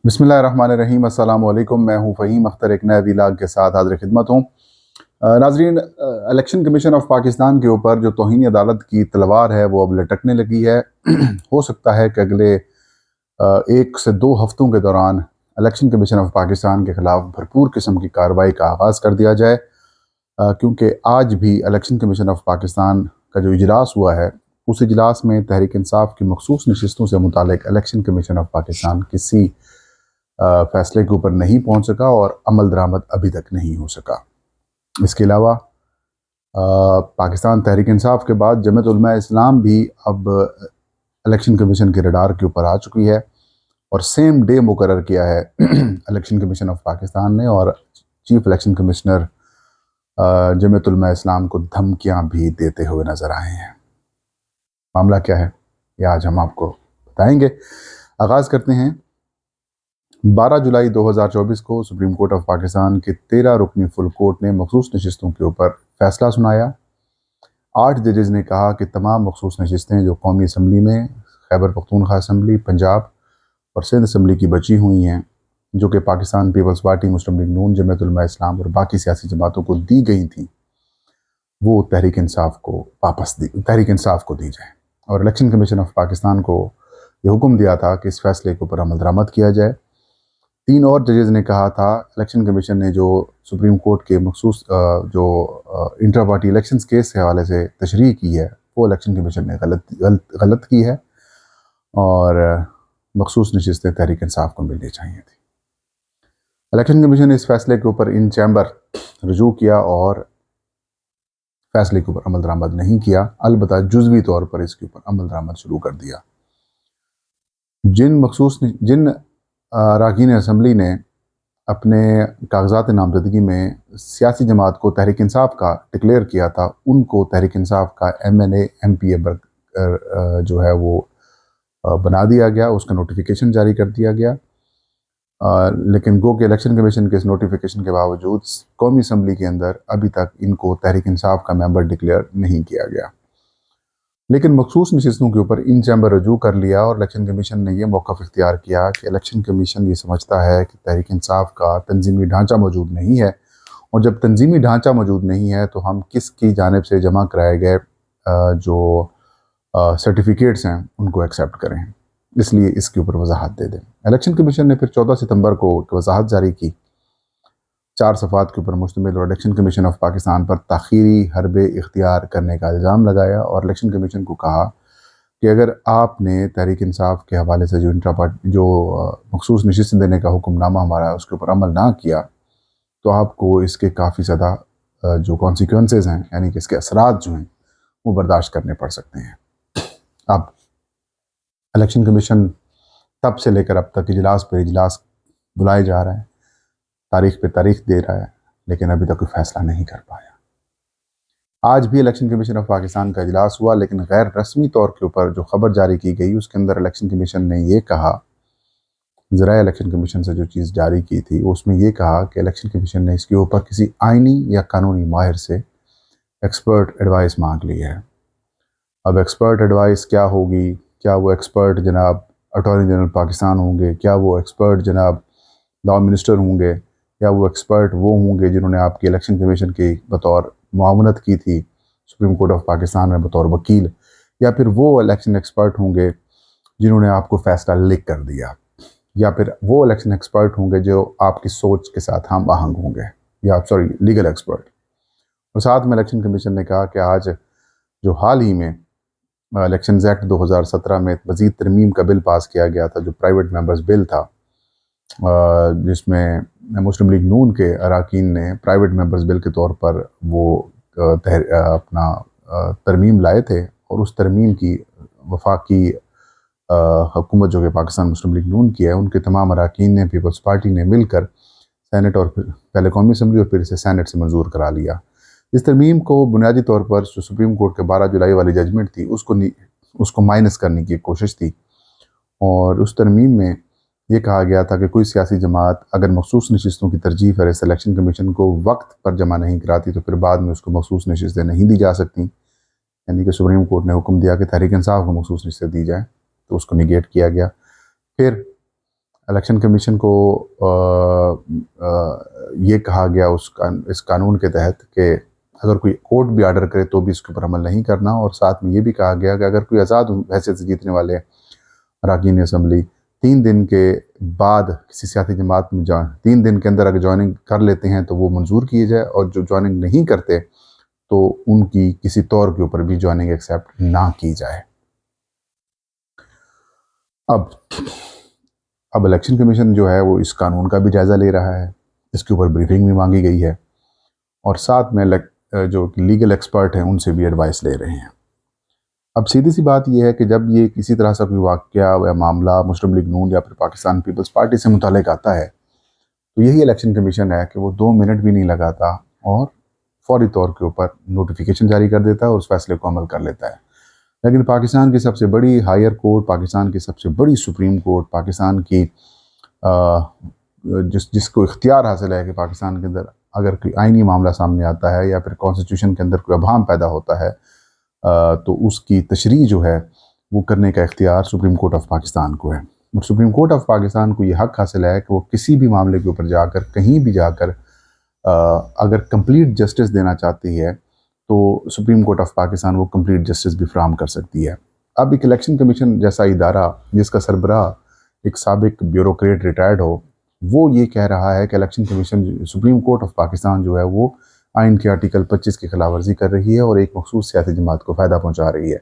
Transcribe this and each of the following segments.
बिस्मिल्लाहिर्रहमानिर्रहीम। अस्सलाम वालेकुम। मैं हूं फ़हीम अख्तर, एक नए व्लॉग के साथ हाज़िर खिदमत हूं। नाज़रीन, इलेक्शन कमीशन ऑफ पाकिस्तान के ऊपर जो तौहीन अदालत की तलवार है वो अब लटकने लगी है। हो सकता है कि अगले 1 से 2 हफ्तों के दौरान इलेक्शन कमीशन ऑफ पाकिस्तान के ख़िलाफ़ भरपूर किस्म की कार्रवाई का आगाज़ कर दिया जाए, क्योंकि आज भी इलेक्शन कमीशन ऑफ पाकिस्तान का जो इजलास हुआ है, उस इजलास में तहरीक इंसाफ की मखसूस नशिस्तों से मुतालिक इलेक्शन कमीशन ऑफ पाकिस्तान किसी फैसले के ऊपर नहीं पहुंच सका और अमल दरामद अभी तक नहीं हो सका। इसके अलावा पाकिस्तान तहरीक इंसाफ के बाद जमात उलमा इस्लाम भी अब इलेक्शन कमीशन के रडार के ऊपर आ चुकी है और सेम डे मुकर्रर किया है इलेक्शन कमीशन ऑफ पाकिस्तान ने, और चीफ इलेक्शन कमिश्नर जमात उलमा इस्लाम को धमकियां भी देते हुए नजर आए हैं। मामला क्या है ये आज हम आपको बताएंगे। आगाज़ करते हैं। 12 जुलाई 2024 को सुप्रीम कोर्ट ऑफ पाकिस्तान के 13 रुकनी फुल कोर्ट ने मखसूस नशिस्तों के ऊपर फैसला सुनाया। 8 जजेज़ ने कहा कि तमाम मखसूस नशिस्तें जो कौमी असम्बली में, खैबर पख्तूनख्वा असम्बली, पंजाब और सिंध असम्बली की बची हुई हैं, जो कि पाकिस्तान पीपल्स पार्टी, मुस्लिम लीग नून, जमात उलमा इस्लाम और बाकी सियासी जमातों को दी गई थी, वो तहरीक इंसाफ को दी जाए। और इलेक्शन कमीशन ऑफ पाकिस्तान को ये हुक्म दिया था कि इस फैसले के ऊपर अमल दरामद किया जाए। 3 और जजेज़ ने कहा था इलेक्शन कमीशन ने जो सुप्रीम कोर्ट के मखसूस जो इंटर पार्टी इलेक्शंस केस के हवाले से तशरीह की है, वो इलेक्शन कमीशन ने गलत की है और मखसूस नशिस्तें तहरीक इंसाफ को मिलनी चाहिए थी। इलेक्शन कमीशन ने इस फैसले के ऊपर इन चैम्बर रजू किया और फैसले के ऊपर अमल दरामद नहीं किया, अलबत्ता जुज़वी तौर पर इसके ऊपर अमल दरामद शुरू कर दिया। जिन अरकान असम्बली ने अपने कागजात नामजदगी में सियासी जमात को तहरीक इंसाफ का डिक्लेयर किया था, उनको तहरीक इंसाफ का MNA MPA जो है वो बना दिया गया, उसका नोटिफिकेशन जारी कर दिया गया। लेकिन गो के इलेक्शन कमीशन के इस नोटिफिकेशन के बावजूद कौमी असम्बली के अंदर अभी तक इनको तहरीक इंसाफ का मेंबर डिक्लेयर नहीं किया गया। लेकिन मखसूस नशिस्तों के ऊपर इन चैम्बर रजू कर लिया और इलेक्शन कमीशन ने यह मौक़िफ़ इख्तियार किया कि इलेक्शन कमीशन ये समझता है कि तहरीक इंसाफ का तंजीमी ढांचा मौजूद नहीं है, और जब तंजीमी ढांचा मौजूद नहीं है तो हम किसकी जानिब से जमा कराए गए जो सर्टिफिकेट्स हैं उनको एक्सेप्ट करें, इसलिए इसके ऊपर वजाहत दे दें। इलेक्शन कमीशन ने फिर 14 सितंबर को वजाहत जारी की, 4 सफ़ात के ऊपर मुश्तमिल, और इलेक्शन कमीशन ऑफ पाकिस्तान पर ताख़ीरी हरबे इख्तियार करने का इल्ज़ाम लगाया और इलेक्शन कमीशन को कहा कि अगर आपने तहरीक इंसाफ के हवाले से जो मखसूस नशिस्त देने का हुक्मनामा हमारा उसके ऊपर अमल ना किया, तो आपको इसके काफ़ी ज़्यादा जो कॉन्सिक्वेंसेस हैं, यानी कि इसके असरात जो हैं वो बर्दाश्त करने पड़ सकते हैं। अब इलेक्शन कमीशन तब से लेकर अब तक इजलास पर इजलास बुलाए जा रहा है, तारीख पे तारीख दे रहा है, लेकिन अभी तक कोई फैसला नहीं कर पाया। आज भी इलेक्शन कमीशन ऑफ पाकिस्तान का इजलास हुआ, लेकिन गैर रस्मी तौर के ऊपर जो खबर जारी की गई उसके अंदर इलेक्शन कमीशन ने ये कहा, ज़राए इलेक्शन कमीशन से जो चीज़ जारी की थी उसमें ये कहा कि इलेक्शन कमीशन ने इसके ऊपर किसी आइनी या कानूनी माहिर से एक्सपर्ट एडवाइस मांग ली है। अब एक्सपर्ट एडवाइस क्या होगी? क्या वो एक्सपर्ट जनाब अटॉर्नी जनरल पाकिस्तान होंगे? क्या वो एक्सपर्ट जनाब लॉ मिनिस्टर होंगे? या वो एक्सपर्ट वो होंगे जिन्होंने आपकी इलेक्शन कमीशन की बतौर मुआवनत की थी सुप्रीम कोर्ट ऑफ पाकिस्तान में बतौर वकील? या फिर वो इलेक्शन एक्सपर्ट होंगे जिन्होंने आपको फ़ैसला लिख कर दिया? या फिर वो इलेक्शन एक्सपर्ट होंगे जो आपकी सोच के साथ हम आहंग होंगे, या लीगल एक्सपर्ट? और साथ में इलेक्शन कमीशन ने कहा कि आज जो हाल ही में इलेक्शन एक्ट 2017 में मज़ीद तरमीम का बिल पास किया गया था, जो प्राइवेट मेंबर्स बिल था, जिसमें मुस्लिम लीग नून के अरकान ने प्राइवेट मेंबर्स बिल के तौर पर वो अपना तरमीम लाए थे, और उस तरमीम की वफाकी हुकूमत जो कि पाकिस्तान मुस्लिम लीग नून की है, उनके तमाम अरकान ने, पीपल्स पार्टी ने मिलकर सेनेट और पहले कौमी असम्बली और फिर इसे सेनेट से मंजूर करा लिया। इस तरमीम को बुनियादी तौर पर जो सुप्रीम कोर्ट के 12 जुलाई वाली जजमेंट थी उसको माइनस करने की कोशिश थी, और उस तरमीम में ये कहा गया था कि कोई सियासी जमात अगर मखसूस नशिस्तों की तरजीह फहरिस्त इलेक्शन कमीशन को वक्त पर जमा नहीं कराती तो फिर बाद में उसको मखसूस नशिस्तें नहीं दी जा सकती। यानी कि सुप्रीम कोर्ट ने हुक्म दिया कि तहरीक इंसाफ को मखसूस नशिस्तें दी जाए, तो उसको निगेट किया गया। फिर इलेक्शन कमीशन को ये कहा गया इस कानून के तहत कि अगर कोई कोर्ट भी आर्डर करे तो भी इसके ऊपर अमल नहीं करना, और साथ में ये भी कहा गया कि अगर कोई आज़ाद हैसियत से जीतने वाले अरकान असम्बली 3 दिन के बाद किसी सियासी जमात में 3 दिन के अंदर अगर ज्वाइनिंग कर लेते हैं तो वो मंजूर किए जाए, और जो ज्वाइनिंग नहीं करते तो उनकी किसी तौर के ऊपर भी ज्वाइनिंग एक्सेप्ट ना की जाए। अब इलेक्शन कमीशन जो है वो इस कानून का भी जायज़ा ले रहा है, इसके ऊपर ब्रीफिंग भी मांगी गई है, और साथ में जो लीगल एक्सपर्ट हैं उनसे भी एडवाइस ले रहे हैं। अब सीधी सी बात यह है कि जब ये किसी तरह से कोई वाक़या या मामला मुस्लिम लीग नून या फिर पाकिस्तान पीपल्स पार्टी से मुताल्लिक़ आता है तो यही इलेक्शन कमीशन है कि वो 2 मिनट भी नहीं लगाता और फौरी तौर के ऊपर नोटिफिकेशन जारी कर देता है और उस फैसले को अमल कर लेता है। लेकिन पाकिस्तान की सबसे बड़ी हायर कोर्ट, पाकिस्तान की सबसे बड़ी सुप्रीम कोर्ट, पाकिस्तान की जिसको इख्तियार हासिल है कि पाकिस्तान के अंदर अगर कोई आइनी मामला सामने आता है या फिर कॉन्स्टिट्यूशन के अंदर कोई अभाम पैदा होता है तो उसकी तशरीह जो है वो करने का इख्तियार सुप्रीम कोर्ट ऑफ पाकिस्तान को है। और सुप्रीम कोर्ट ऑफ पाकिस्तान को ये हक हासिल है कि वो किसी भी मामले के ऊपर जाकर कहीं भी जाकर अगर कंप्लीट जस्टिस देना चाहती है तो सुप्रीम कोर्ट ऑफ पाकिस्तान वो कंप्लीट जस्टिस भी फ्राहम कर सकती है। अब एक इलेक्शन कमीशन जैसा इदारा जिसका सरबराह एक साबिक ब्यूरोक्रेट रिटायर्ड हो, वो ये कह रहा है कि election commission supreme court of Pakistan जो है वो आइन के आर्टिकल 25 की खिलाफ वर्जी कर रही है और एक मखसूस सियासी जमात को फ़ायदा पहुँचा रही है,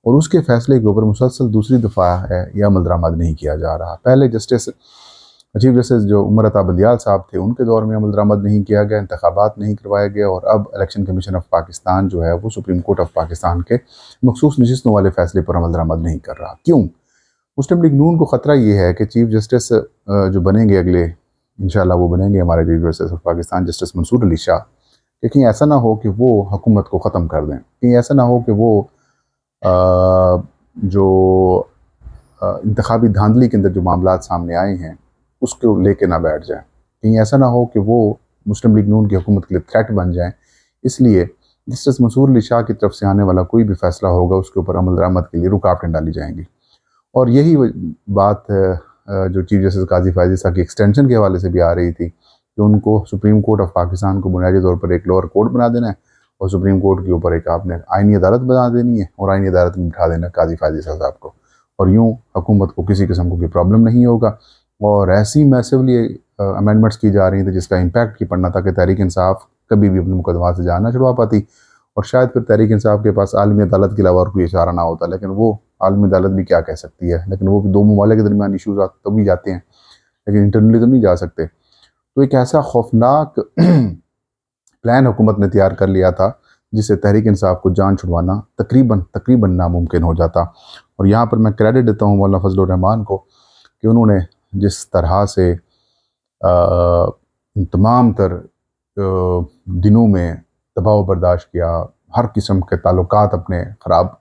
और उसके फैसले के ऊपर मुसलसल दूसरी दफ़ा है यह अमल दरामद नहीं किया जा रहा। पहले चीफ जस्टिस जो उमर अता बंदियाल साहब थे उनके दौर में अमल दरामद नहीं किया गया, इंतखाबात नहीं करवाए गए, और अब इलेक्शन कमीशन ऑफ पाकिस्तान जो है वो सुप्रीम कोर्ट ऑफ पाकिस्तान के मखसूस नशिस्तों वाले फैसले पर अमल दरामद नहीं कर रहा। क्यों? मुस्लिम लीग नून को ख़तरा ये है कि चीफ जस्टिस जो बनेंगे अगले, इंशाल्लाह वो बनेंगे हमारे chief justice of Pakistan justice Mansoor Ali Shah, कि कहीं ऐसा ना हो कि वो हुकूमत को ख़त्म कर दें, कहीं ऐसा ना हो कि वो जो इंतखाबी धांधली के अंदर जो मामला सामने आए हैं उसको लेके ना बैठ जाए, कहीं ऐसा ना हो कि वो मुस्लिम लीग नून की हुकूमत के लिए थ्रेट बन जाए। इसलिए जस्टिस मंसूर अली शाह की तरफ से आने वाला कोई भी फैसला होगा उसके ऊपर अमल दरामद के लिए रुकावटें डाली जाएंगी। और यही बात जो चीफ जस्टिस काजी फायजी साहब की एक्सटेंशन के हवाले से भी आ रही थी कि उनको सुप्रीम कोर्ट ऑफ पाकिस्तान को बुनियादी तौर पर एक लोअर कोर्ट बना देना है और सुप्रीम कोर्ट के ऊपर एक आपने आइनी अदालत बना देनी है और आइनी अदालत में बिठा देना काजी फायजी साहब को, और यूँ हुकूमत को किसी किस्म को कोई प्रॉब्लम नहीं होगा। और ऐसी मैसिवली अमेंडमेंट्स की जा रही थी जिसका इम्पैक्ट ही पड़ना था कि तहरीक इंसाफ कभी भी अपने मुकदमा से जाना छुड़वा पाती, और शायद फिर तहरीक इंसाफ के पास आलमी अदालत के अलावा और कोई इशारा ना होता, लेकिन वो आलमी अदालत भी क्या कह सकती है, लेकिन वो भी दो ममालिक के दरमियान इशूज़ तो भी जाते हैं लेकिन इंटरनली तो नहीं जा सकते। तो एक ऐसा खौफनाक प्लान हुकूमत ने तैयार कर लिया था जिससे तहरीक इंसाफ को जान छुड़वाना तकरीबन नामुमकिन हो जाता। और यहाँ पर मैं क्रेडिट देता हूँ मौलाना फजलुर रहमान को कि उन्होंने जिस तरह से तमाम तर दिनों में दबाव बर्दाश्त किया, हर किस्म के ताल्लुकात अपने ख़राब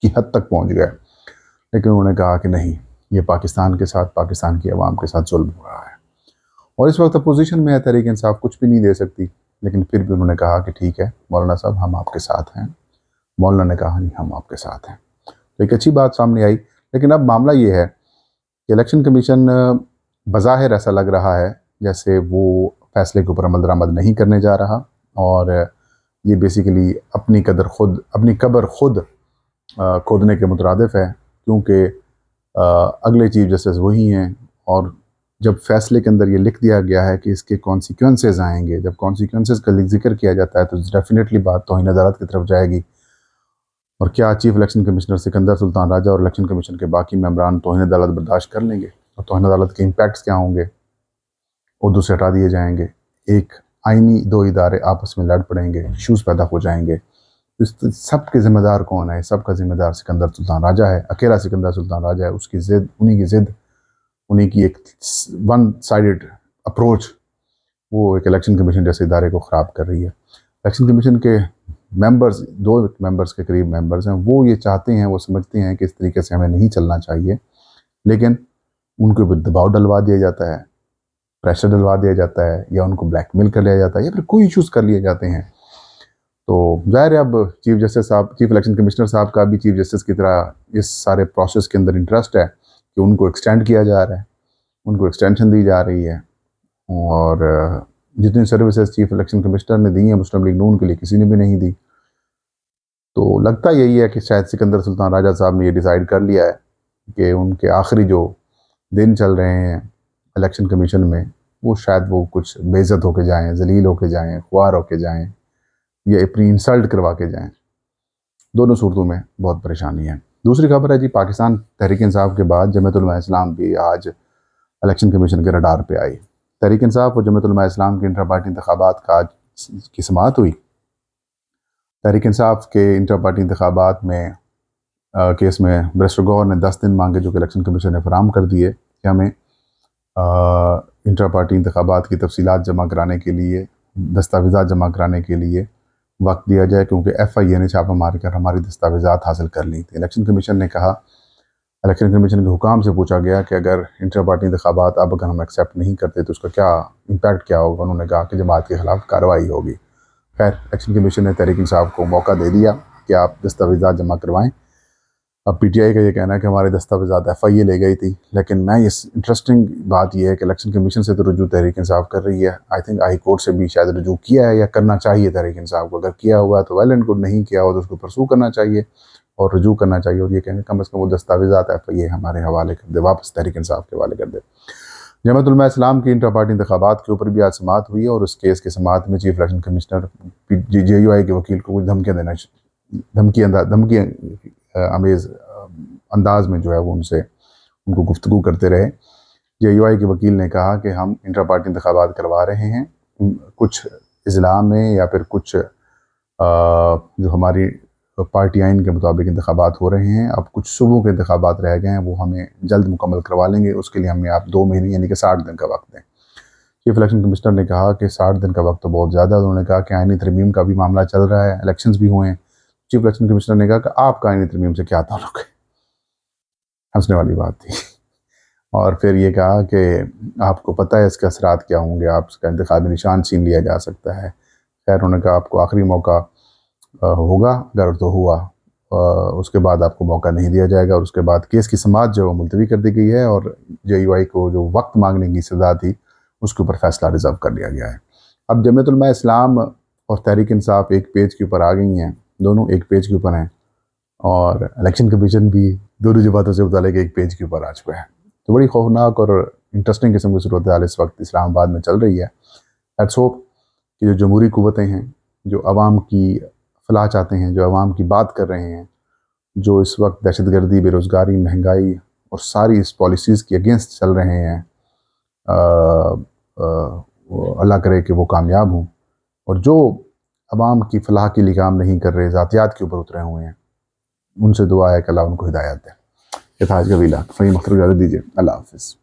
की हद तक पहुँच गए, लेकिन उन्होंने कहा कि नहीं, ये पाकिस्तान के साथ, पाकिस्तान की आवाम के साथ जुल्म हो रहा है। और इस वक्त अपोजिशन में है तहरीक इंसाफ, कुछ भी नहीं दे सकती, लेकिन फिर भी उन्होंने कहा कि ठीक है मौलाना साहब हम आपके साथ हैं। मौलाना ने कहा नहीं हम आपके साथ हैं, तो एक अच्छी बात सामने आई। लेकिन अब मामला ये है कि इलेक्शन कमीशन बज़ाहिर ऐसा लग रहा है जैसे वो फैसले के ऊपर अमल दरामद नहीं करने जा रहा, और ये बेसिकली अपनी कब्र खुद खोदने के मुतरादिफ है, क्योंकि अगले चीफ जस्टिस वही हैं, और जब फैसले के अंदर ये लिख दिया गया है कि इसके कॉन्सिक्वेंसेस आएंगे, जब कॉन्सिक्वेंसेस का जिक्र किया जाता है तो डेफिनेटली बात तौहीन अदालत की तरफ जाएगी। और क्या chief election commissioner Sikandar Sultan Raja और इलेक्शन कमीशन के बाकी मेंबरान तौहीन अदालत बर्दाश्त कर लेंगे? और तौहीन अदालत के इम्पैक्ट्स क्या होंगे? उर्दू से हटा दिए जाएंगे, एक आइनी दो इदारे आपस में लड़ पड़ेंगे, इशूज़ पैदा हो जाएंगे। इस सब के ज़िम्मेदार कौन है? सब का ज़िम्मेदार सिकंदर सुल्तान राजा है, अकेला सिकंदर सुल्तान राजा है। उसकी ज़िद, उन्हीं की एक वन साइडेड अप्रोच वो एक इलेक्शन कमीशन जैसे इदारे को ख़राब कर रही है। इलेक्शन कमीशन के मेंबर्स, 2 मेंबर्स के करीब मेंबर्स हैं, वो ये चाहते हैं, वो समझते हैं कि इस तरीके से हमें नहीं चलना चाहिए, लेकिन उनके ऊपर दबाव डलवा दिया जाता है, प्रेशर डलवा दिया जाता है, या उनको ब्लैकमेल कर लिया जाता है, या फिर कोई इशूज़ कर लिए जाते हैं। तो ज़ाहिर है अब चीफ इलेक्शन कमिश्नर साहब का भी चीफ जस्टिस की तरह इस सारे प्रोसेस के अंदर इंटरेस्ट है कि उनको एक्सटेंड किया जा रहा है, उनको एक्सटेंशन दी जा रही है, और जितनी सर्विसेज चीफ इलेक्शन कमिश्नर ने दी हैं मुस्लिम लीग नून के लिए किसी ने भी नहीं दी। तो लगता यही है कि शायद सिकंदर सुल्तान राजा साहब ने ये डिसाइड कर लिया है कि उनके आखिरी जो दिन चल रहे हैं इलेक्शन कमीशन में, वो शायद वो कुछ बेइज्जत होके जाएं, जलील होके जाएं, ख्वार होके जाएं, या अपनी इंसल्ट करवा के जाएं। दोनों सूरतों में बहुत परेशानी है। दूसरी खबर है जी, पाकिस्तान तहरीक इंसाफ के बाद जमात उलमा इस्लाम भी आज इलेक्शन कमीशन के रडार पे आई। तहरीक इंसाफ और जमात उलमा इस्लाम के इंटर पार्टी इंतखाबात का आज की समाअत हुई। तहरीक इंसाफ के इंटर पार्टी इंतखाबात में केस में बैरिस्टर गौहर ने 10 दिन मांगे, जो कि इलेक्शन कमीशन ने फराहम कर दिए कि हमें इंटर पार्टी इंतखाबात की तफसीलात जमा कराने के लिए, दस्तावेज़ात जमा कराने के लिए वक्त दिया जाए, क्योंकि FIA ने छापा मार कर हमारी दस्तावेज़ात हासिल कर ली थी। इलेक्शन कमीशन ने कहा, इलेक्शन कमीशन के हुकाम से पूछा गया कि अगर इंटर पार्टी इंतखाबात अब अगर हम एक्सेप्ट नहीं करते तो उसका क्या इम्पैक्ट क्या होगा। उन्होंने कहा कि जमात के ख़िलाफ़ कार्रवाई होगी। खैर, इलेक्शन कमीशन ने तहरीक इंसाफ को मौका दे दिया कि आप दस्तावेज़ात जमा करवाएँ। अब PTI का ये कहना है कि हमारे दस्तावेज़ात FIA ले गई थी, लेकिन मैं इस इंटरेस्टिंग बात यह है कि इलेक्शन कमीशन से तो रुजू तहरीक इंसाफ कर रही है। आई थिंक हाई कोर्ट से भी शायद रुजू किया है, या करना चाहिए तहरीक इंसाफ को। अगर किया हुआ है तो वेल एंड गुड, नहीं किया हो तो उसको परसू करना चाहिए और रुजू करना चाहिए, और ये कहेंगे कम अज़ कम वो दस्तावेज़ात FIA हमारे हवाले कर दे, वापस तहरीक इंसाफ के हवाले कर दे। जमात उलमा इस्लाम की इंटर पार्टी इंतखाबात के ऊपर भी आज समाअत हुई, और उस केस के समाअत में चीफ इलेक्शन कमिश्नर JUI के वकील को कुछ धमकियाँ देना, धमकी अमेज़ अंदाज में जो है वो उनको गुफ्तगू करते रहे। JUI के वकील ने कहा कि हम इंटर पार्टी इंतखाबात करवा रहे हैं, कुछ अजला में या फिर कुछ जो हमारी पार्टी आइन के मुताबिक इंतखाबात हो रहे हैं, अब कुछ सूबों के इंतखाबात रह गए हैं, वो हमें जल्द मुकम्मल करवा लेंगे, उसके लिए हमें आप 2 महीने यानी कि 60 दिन का वक्त दें। चीफ इलेक्शन कमिश्नर ने कहा कि 60 दिन का वक्त तो बहुत ज़्यादा है। उन्होंने कहा कि आइनी तरमीम का भी मामला चल रहा है, इलेक्शंस भी हुए हैं। चीफ इलेक्शन कमिश्नर ने कहा कि आपका आइनी तरमीम से क्या ताल्लुक़ है। हंसने वाली बात थी। और फिर ये कहा कि आपको पता है इसके असरात क्या होंगे, आपका इंतखाबी निशान छीन लिया जा सकता है। खैर, उन्होंने कहा आपको आखिरी मौका होगा, अगर तो हुआ उसके बाद आपको मौका नहीं दिया जाएगा, और उसके बाद केस की समाअत जो मुलतवी कर दी गई है, और JUI को जो वक्त मांगने की सज़ा थी उसके ऊपर फैसला रिजर्व कर लिया गया है। अब जमात उलमा इस्लाम और तहरीक इंसाफ एक पेज के ऊपर आ गई हैं, दोनों एक पेज के ऊपर हैं, और इलेक्शन कमीशन भी दोनों जमातों से मुतालिक एक पेज के ऊपर आ चुका है। तो बड़ी खौफनाक और इंटरेस्टिंग किस्म की सूरत हाल इस वक्त इस्लामाबाद में चल रही है। लेट्स होप कि जो जमहूरी कुव्वतें हैं, जो आवाम की फलाह चाहते हैं, जो आवाम की बात कर रहे हैं, जो इस वक्त दहशतगर्दी, बेरोज़गारी, महंगाई और सारी इस पॉलिसीज़ के अगेंस्ट चल रहे हैं, अल्लाह करे कि वो कामयाब हों, और जो आवाम की फलाह के लिए काम नहीं कर रहे, ज़ातियात के ऊपर उतरे हुए हैं, उनसे दुआ है कि अल्लाह उनको हिदायत दे। ये था आज का वीला। फ़हीम अख्तर इजाज़त दीजिए। अल्लाह हाफ़िज़।